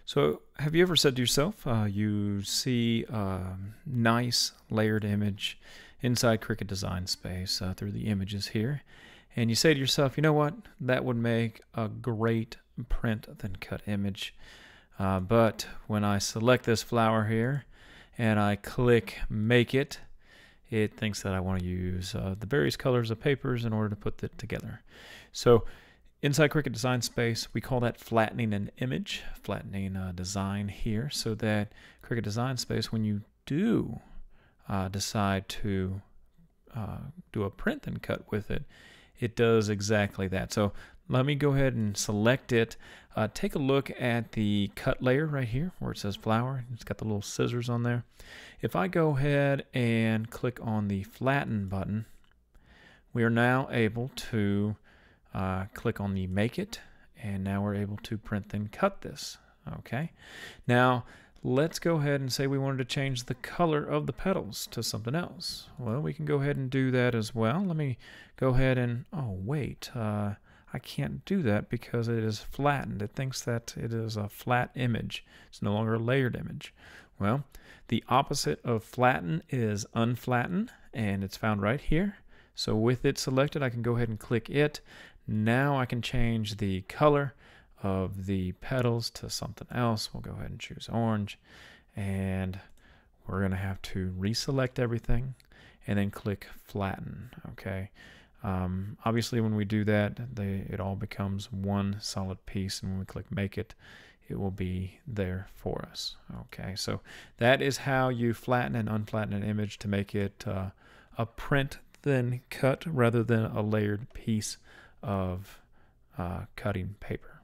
So, have you ever said to yourself, you see a nice layered image inside Cricut Design Space through the images here, and you say to yourself, you know what, that would make a great print then cut image. But when I select this flower here and I click Make It, it thinks that I want to use the various colors of papers in order to put it together. So inside Cricut Design Space, we call that flattening an image, flattening design here, so that Cricut Design Space, when you do decide to do a print and cut with it, it does exactly that. So let me go ahead and select it. Take a look at the cut layer right here where it says flower. It's got the little scissors on there. If I go ahead and click on the flatten button, we are now able to click on the make it, and now we're able to print then cut this. Okay, now let's go ahead and say we wanted to change the color of the petals to something else. Well, we can go ahead and do that as well. Let me go ahead and, oh wait, I can't do that because it is flattened. It thinks that it is a flat image. It's no longer a layered image. Well, the opposite of flatten is unflatten, and it's found right here. So with it selected, I can go ahead and click it. Now I can change the color of the petals to something else. We'll go ahead and choose orange, and we're going to have to reselect everything and then click flatten. Okay. Obviously when we do that, it all becomes one solid piece, and when we click make it, it will be there for us. Okay, so that is how you flatten and unflatten an image to make it a print then cut rather than a layered piece of cutting paper.